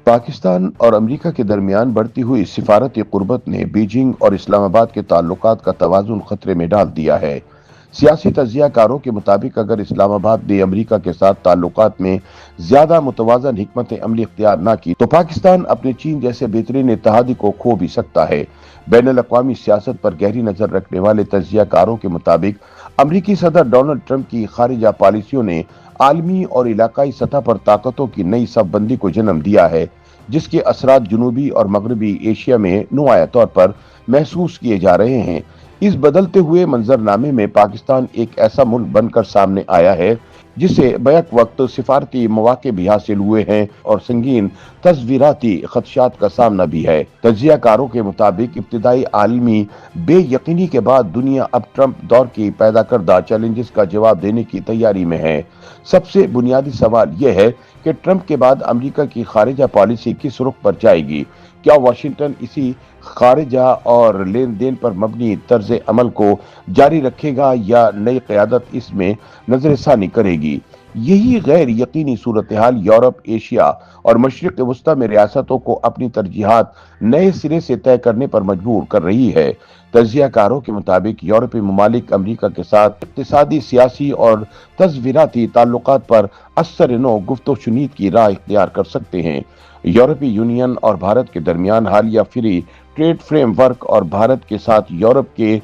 पाकिस्तान और अमेरिका के दरमियान बढ़ती हुई सिफारती कुर्बत ने बीजिंग और इस्लामाबाद के ताल्लुकात का तवाज़ुन खतरे में डाल दिया है। सियासी तज्ज़ियाकारों के मुताबिक अगर इस्लामाबाद ने अमेरिका के साथ ताल्लुकात में ज्यादा मुतवाज़न हिकमत अमली इख्तियार ना की तो पाकिस्तान अपने चीन जैसे बेहतरीन इत्तेहादी को खो भी सकता है। बैनुल अक़वामी सियासत पर गहरी नजर रखने वाले तज्ज़ियाकारों के मुताबिक अमरीकी सदर डोनाल्ड ट्रंप की खारिजा पॉलिसियों ने आलमी और इलाकाई सतह पर ताकतों की नई सफबंदी को जन्म दिया है, जिसके असरात जनूबी और मगरबी एशिया में नुमाया तौर पर महसूस किए जा रहे हैं। इस बदलते हुए मंजरनामे में पाकिस्तान एक ऐसा मुल्क बनकर सामने आया है जिसे बैक वक्त सिफारती मौके भी हासिल हुए हैं और संगीन तस्वीराती खदशात का सामना भी है। तज्ज़ियाकारों के मुताबिक इब्तिदाई आलमी बेयकीनी के बाद दुनिया अब ट्रंप दौर की पैदा करदा चैलेंजेस का जवाब देने की तैयारी में है। सबसे बुनियादी सवाल यह है कि ट्रंप के बाद अमेरिका की खारिजा पॉलिसी किस रुख पर जाएगी। क्या वाशिंगटन इसी खारिजा और लेन देन पर मबनी तर्ज अमल को जारी रखेगा या नई क़यादत इसमें नजरसानी करेगी। यही गैर यकीनी सूरत हाल यूरोप, एशिया और मशरिक़ वस्ता में रियासतों को अपनी तरजीहात नए सिरे से तय करने पर मजबूर कर रही है। तज्ज़ियाकारों के मुताबिक यूरोपीय ममालिक अमेरिका के साथ इक़्तिसादी, सियासी और तस्वीराती ताल्लुकात पर असर नो गुफ्तशुनीद की राह इख्तियार कर सकते हैं। यूरोपीय यूनियन और भारत के दरमियान हालिया फ्री ट्रेड फ्रेमवर्क और भारत के साथ यूरोप के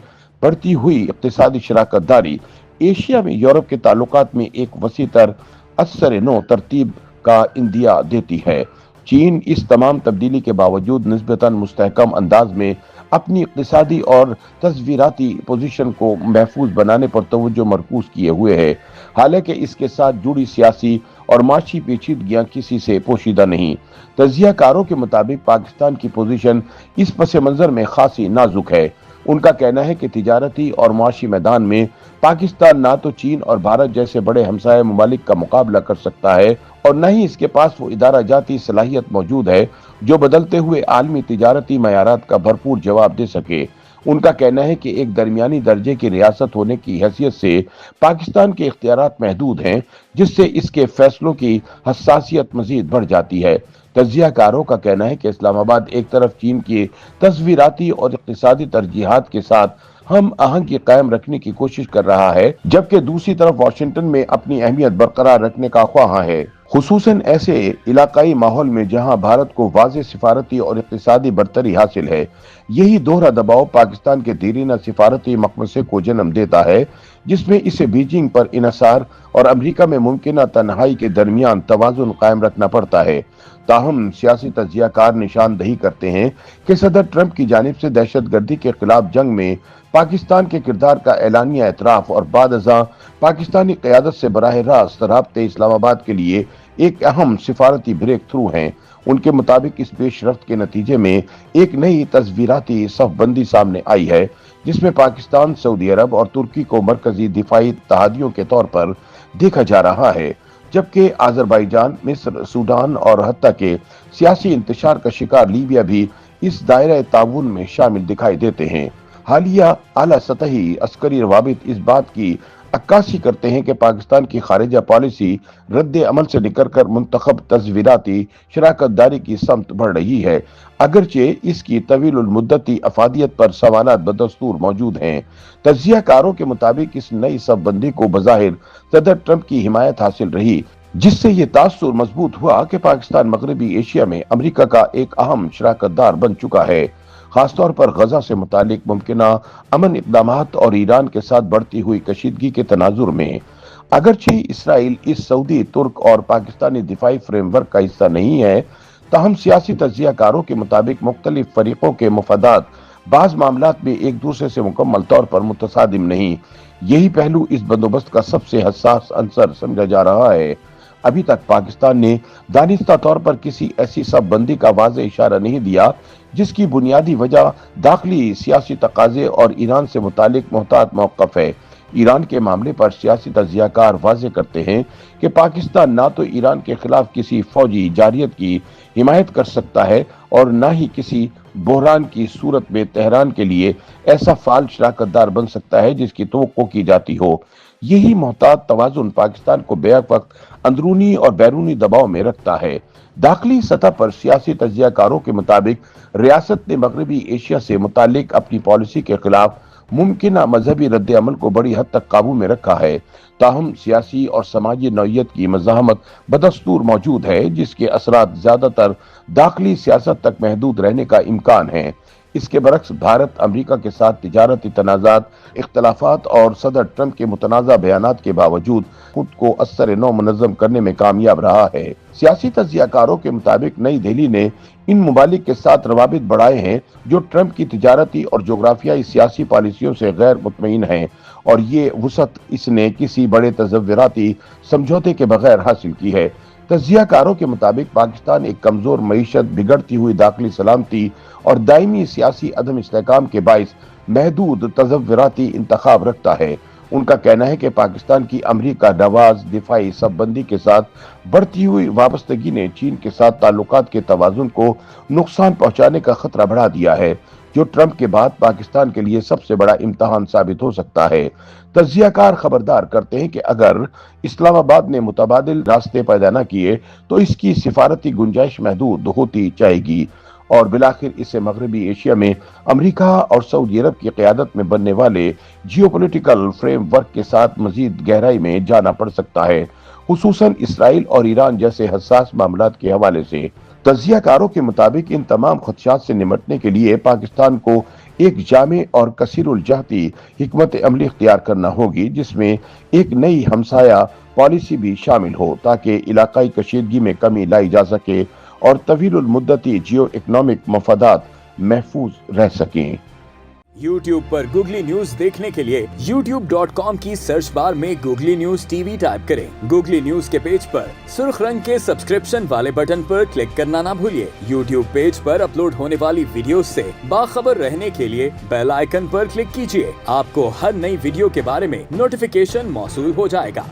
बढ़ती हुई इक़्तिसादी शराकत दारी एशिया में यूरोप के ताल्लुकात में एक वसी तर असर नो तरतीब का इंदिया देती है। चीन इस तमाम तब्दीली के बावजूद निस्बतन मुस्तहकम अंदाज में अपनी इक़्तिसादी और तस्वीराती पोजीशन को महफूज बनाने पर तवज्जो मरकूज किए हुए है। हालांकि इसके साथ जुड़ी सियासी और माशी पेचीदगियां किसी से पोशीदा नहीं। तज्ज़ियाकारों के मुताबिक पाकिस्तान की पोजीशन इस पस मंजर में खासी नाजुक है। उनका कहना है कि तिजारती और माशी मैदान में पाकिस्तान ना तो चीन और भारत जैसे बड़े हमसाया ममालिक का मुकाबला कर सकता है और न ही इसके पास वो इदारा जाती सलाहियत मौजूद है जो बदलते हुए आलमी तिजारती मयारात का भरपूर जवाब दे सके। उनका कहना है कि एक दरमियानी दर्जे की रियासत होने की हैसियत से पाकिस्तान के इख्तियारात महदूद हैं, जिससे इसके फैसलों की हसासियत मजीद बढ़ जाती है। तज्ज़ियाकारों का कहना है कि इस्लामाबाद एक तरफ चीन की तस्वीराती और इक़्तिसादी तरजीहात के साथ हम आहंगी कायम रखने की कोशिश कर रहा है, जबकि दूसरी तरफ वाशिंगटन में अपनी अहमियत बरकरार रखने का ख्वाह है, खुसूसन ऐसे इलाकाई माहौल में जहां भारत को वाज़ेह सिफारती और इक़्तिसादी बरतरी हासिल है। यही दोहरा दबाव पाकिस्तान के देरीना सिफारती मकमसे को जन्म देता है, जिसमें इसे बीजिंग पर इन्हिसार और अमेरिका में मुमकिन तन्हाई के दरमियान तवाज़ुन कायम रखना पड़ता है। ताहम सियासी तज्ज़ियाकार निशानदही करते हैं कि सदर ट्रंप की जानिब से दहशतगर्दी के खिलाफ जंग में पाकिस्तान के किरदार का एलानिया एतराफ और बाद अज़ां पाकिस्तानी क़यादत से बराह रास्त राब्ते इस्लामाबाद के लिए एक अहम सिफारती ब्रेक थ्रू हैं। उनके मुताबिक इस पेशरफ्त के नतीजे में एक नई तस्वीराती सफबंदी सामने आई है, जिसमें पाकिस्तान, सऊदी अरब और तुर्की को मरकजी दिफाई इत्तेहादियों के तौर पर देखा जा रहा है, जबकि आज़रबाईजान, मिस्र, सूडान और हत्ता के सियासी इंतशार का शिकार लीबिया भी इस दायरे ताउन में शामिल दिखाई देते हैं। हालिया आला सतही अस्करी रवाबित इस बात की अक्कासी करते हैं कि पाकिस्तान की खारिजा पॉलिसी रद्द अमल से निकलकर मुंतखब तस्वीराती शराकत दारी की समत बढ़ रही है, अगरचे इसकी तवीलुल मुद्दती अफादियत पर सवालात बदस्तूर मौजूद हैं। तज्ज़ियाकारों के मुताबिक इस नई सबबंदी को बज़ाहिर सदर ट्रंप की हिमायत हासिल रही, जिससे ये तासुर मजबूत हुआ कि पाकिस्तान मगरबी एशिया में अमेरिका का एक अहम शराकत दार बन चुका है, खासतौर पर गजा से मुतालिक मुमकिना अमन इक़दामात और ईरान के साथ बढ़ती हुई कशीदगी के तनाजुर में। अगरचे इसराइल इस सऊदी, तुर्क और पाकिस्तानी दिफाई फ्रेमवर्क का हिस्सा नहीं है, ताहम सियासी तज्ज़ियाकारों के मुताबिक मुख्तलिफ फरीकों के मुफादात बाज़ मामलात में एक दूसरे से मुकम्मल तौर पर मुतसादिम नहीं। यही पहलू इस बंदोबस्त का सबसे हसास अंसर समझा जा रहा है। अभी तक पाकिस्तान ने दानिस्ता तौर पर किसी ऐसी सबबंदी का वाज़ेह इशारा नहीं दिया, जिसकी बुनियादी वजह दाखिली सियासी तकाजे और ईरान से मुतालिक मोहतात मौक़िफ़ है। ईरान के मामले पर सियासी तज्ज़ियाकार वाज़ेह करते हैं कि पाकिस्तान ना तो ईरान के खिलाफ किसी फौजी जारियत की हिमायत कर सकता है और न ही किसी बहरान की सूरत में तेहरान के लिए ऐसा फाल शराकतदार बन सकता है जिसकी तवक्को की जाती हो। यही मोहतात तवाज़ुन पाकिस्तान को बेवक्त अंदरूनी और बैरूनी दबाव में रखता है। दाखिली सतह पर सियासी तजियाकारों के मुताबिक रियासत ने मगरबी एशिया से मुतालिक अपनी पॉलिसी के खिलाफ मुमकिन मजहबी रद्द अमल को बड़ी हद तक काबू में रखा है। ताहम सियासी और समाजी नौयत की मज़ाहमत बदस्तूर मौजूद है, जिसके असरात ज्यादातर दाखिली सियासत तक महदूद रहने का इम्कान है। इसके बरक्स भारत अमेरिका के साथ तिजारती तनाज़ात, इख्तलाफात और सदर ट्रंप के मुतनाज़ा बयानात के बावजूद खुद को असर नौ मुनज़्ज़म करने में कामयाब रहा है। सियासी तजियाकारों के मुताबिक नई दिल्ली ने इन मुमालिक के साथ रवाबित बढ़ाए हैं जो ट्रंप की तिजारती और जोग्राफियाई सियासी पॉलिसियों से गैर मुतमईन हैं, और ये वसअत इसने किसी बड़े तज़व्वुराती समझौते के बगैर हासिल की है। तजियाकारों के मुताबिक पाकिस्तान एक कमजोर मईशत, बिगड़ती हुई दाखिली सलामती और दायमी सियासी अदम इस्तेहकाम के बाइस महदूद तज़व्वुराती इंतखाब रखता है। उनका कहना है कि पाकिस्तान की अमरीका नवाज दिफाई सबबंदी के साथ बढ़ती हुई वाबस्तगी ने चीन के साथ ताल्लुकात के तवाज़ुन को नुकसान पहुंचाने का खतरा बढ़ा दिया है, जो ट्रंप के बाद पाकिस्तान के लिए सबसे बड़ा इम्तहान साबित हो सकता है। तजियाकार खबरदार करते हैं कि अगर इस्लामाबाद ने मुतबादिल रास्ते पैदा न किए तो इसकी सिफारती गुंजाइश महदूद होती जाएगी और बिलाखिर इसे मगरबी एशिया में अमेरिका और सऊदी अरब की क़यादत में बनने वाले जियोपॉलिटिकल फ्रेमवर्क के साथ मजीद गहराई में जाना पड़ सकता है, खुसूसन इसराइल और ईरान जैसे हसास मामलात के हवाले से। तजियाकारों के मुताबिक इन तमाम खदशात से निमटने के लिए पाकिस्तान को एक जामे और कसीरुल जहती हिकमत अमली इख्तियार करना होगी, जिसमें एक नई हमसाया पॉलिसी भी शामिल हो ताकि इलाकाई कशीदगी में कमी लाई जा सके और तवीलुल मुद्दती जियो इकनॉमिक मफादात महफूज रह सकें। YouTube पर गूगली न्यूज देखने के लिए youtube.com की सर्च बार में गूगली न्यूज टीवी टाइप करें। गूगली न्यूज के पेज पर सुर्ख रंग के सब्सक्रिप्शन वाले बटन पर क्लिक करना ना भूलिए। YouTube पेज पर अपलोड होने वाली वीडियोस से बाखबर रहने के लिए बेल आइकन पर क्लिक कीजिए। आपको हर नई वीडियो के बारे में नोटिफिकेशन मौसूल हो जाएगा।